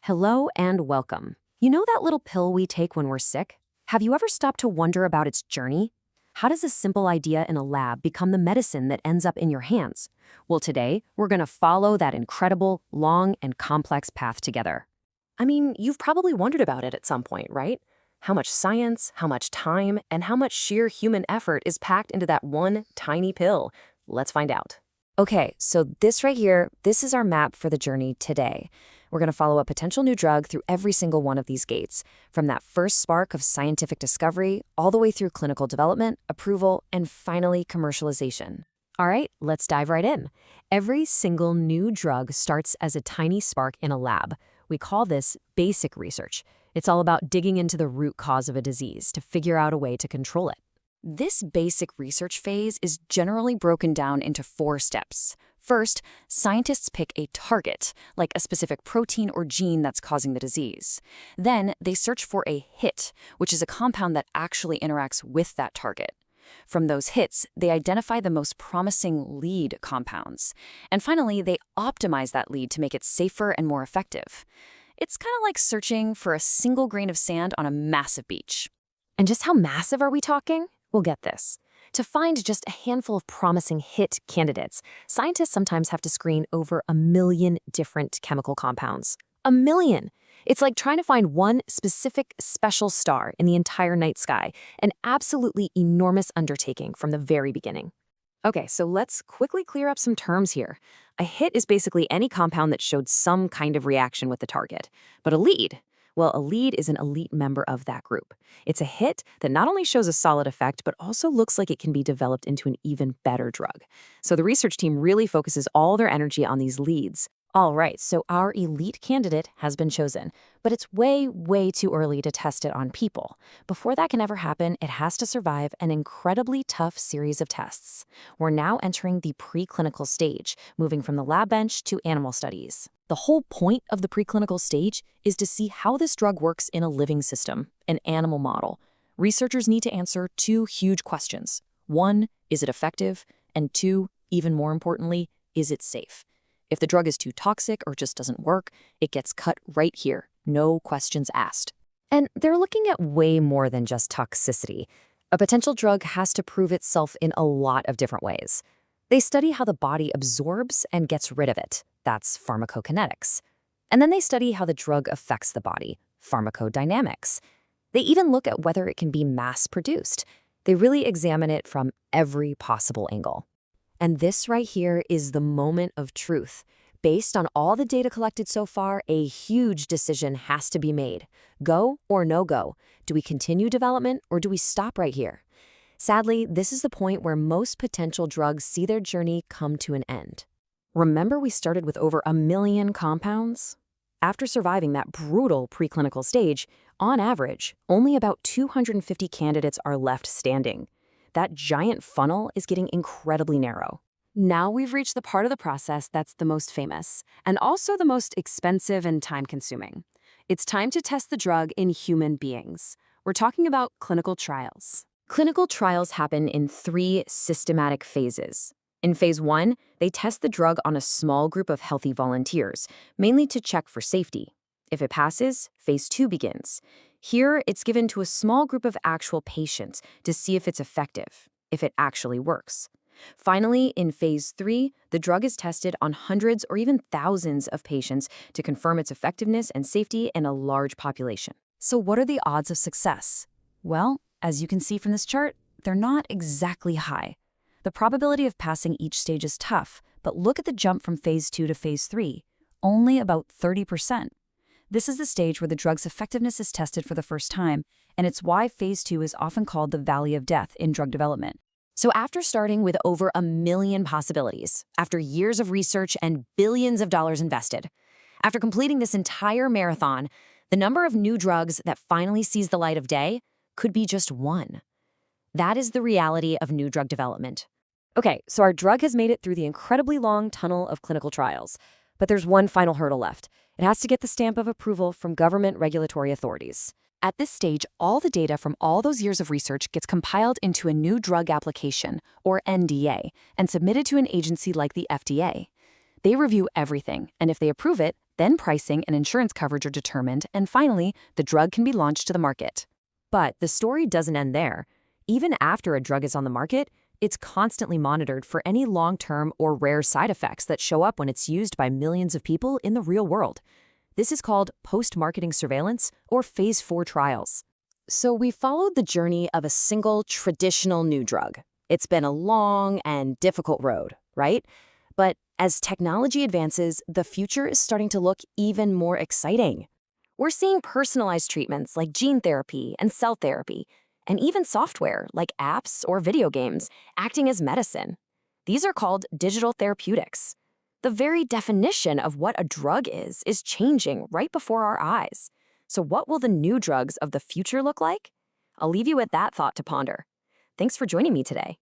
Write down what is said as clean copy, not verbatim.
Hello and welcome. You know that little pill we take when we're sick? Have you ever stopped to wonder about its journey? How does a simple idea in a lab become the medicine that ends up in your hands? Well, today, we're going to follow that incredible, long, and complex path together. I mean, you've probably wondered about it at some point, right? How much science, how much time, and how much sheer human effort is packed into that one tiny pill? Let's find out. Okay, so this right here, this is our map for the journey today. We're going to follow a potential new drug through every single one of these gates, from that first spark of scientific discovery all the way through clinical development, approval, and finally commercialization. All right, let's dive right in. Every single new drug starts as a tiny spark in a lab. We call this basic research. It's all about digging into the root cause of a disease to figure out a way to control it. This basic research phase is generally broken down into 4 steps. First, scientists pick a target, like a specific protein or gene that's causing the disease. Then, they search for a hit, which is a compound that actually interacts with that target. From those hits, they identify the most promising lead compounds. And finally, they optimize that lead to make it safer and more effective. It's kind of like searching for a single grain of sand on a massive beach. And just how massive are we talking? We'll get this. To find just a handful of promising hit candidates, scientists sometimes have to screen over 1 million different chemical compounds. 1 million! It's like trying to find one specific special star in the entire night sky, an absolutely enormous undertaking from the very beginning. Okay, so let's quickly clear up some terms here. A hit is basically any compound that showed some kind of reaction with the target. But a lead? Well, a lead is an elite member of that group. It's a hit that not only shows a solid effect, but also looks like it can be developed into an even better drug. So the research team really focuses all their energy on these leads. All right, so our elite candidate has been chosen, but it's way too early to test it on people. Before that can ever happen, it has to survive an incredibly tough series of tests. We're now entering the preclinical stage, moving from the lab bench to animal studies. The whole point of the preclinical stage is to see how this drug works in a living system, an animal model. Researchers need to answer 2 huge questions. 1, is it effective? And 2, even more importantly, is it safe? If the drug is too toxic or just doesn't work, it gets cut right here, no questions asked. And they're looking at way more than just toxicity. A potential drug has to prove itself in a lot of different ways. They study how the body absorbs and gets rid of it. That's pharmacokinetics. And then they study how the drug affects the body, pharmacodynamics. They even look at whether it can be mass-produced. They really examine it from every possible angle. And this right here is the moment of truth. Based on all the data collected so far, a huge decision has to be made. Go or no go? Do we continue development or do we stop right here? Sadly, this is the point where most potential drugs see their journey come to an end. Remember we started with over 1 million compounds? After surviving that brutal preclinical stage, on average, only about 250 candidates are left standing. That giant funnel is getting incredibly narrow. Now we've reached the part of the process that's the most famous, and also the most expensive and time-consuming. It's time to test the drug in human beings. We're talking about clinical trials. Clinical trials happen in 3 systematic phases. In phase 1, they test the drug on a small group of healthy volunteers, mainly to check for safety. If it passes, phase 2 begins. Here, it's given to a small group of actual patients to see if it's effective, if it actually works. Finally, in phase 3, the drug is tested on hundreds or even thousands of patients to confirm its effectiveness and safety in a large population. So what are the odds of success? Well, as you can see from this chart, they're not exactly high. The probability of passing each stage is tough, but look at the jump from phase 2 to phase 3, only about 30%. This is the stage where the drug's effectiveness is tested for the first time, and it's why phase 2 is often called the valley of death in drug development. So after starting with over 1 million possibilities, after years of research and billions of dollars invested, after completing this entire marathon, the number of new drugs that finally sees the light of day could be just 1. That is the reality of new drug development. Okay, so our drug has made it through the incredibly long tunnel of clinical trials, but there's one final hurdle left. It has to get the stamp of approval from government regulatory authorities. At this stage, all the data from all those years of research gets compiled into a new drug application, or NDA, and submitted to an agency like the FDA. They review everything, and if they approve it, Then pricing and insurance coverage are determined, and finally, the drug can be launched to the market. But the story doesn't end there. Even after a drug is on the market, it's constantly monitored for any long-term or rare side effects that show up when it's used by millions of people in the real world. This is called post-marketing surveillance or phase 4 trials. So we followed the journey of a single traditional new drug. It's been a long and difficult road, right? But as technology advances, the future is starting to look even more exciting. We're seeing personalized treatments like gene therapy and cell therapy, and even software like apps or video games acting as medicine. These are called digital therapeutics. The very definition of what a drug is changing right before our eyes. So what will the new drugs of the future look like? I'll leave you with that thought to ponder. Thanks for joining me today.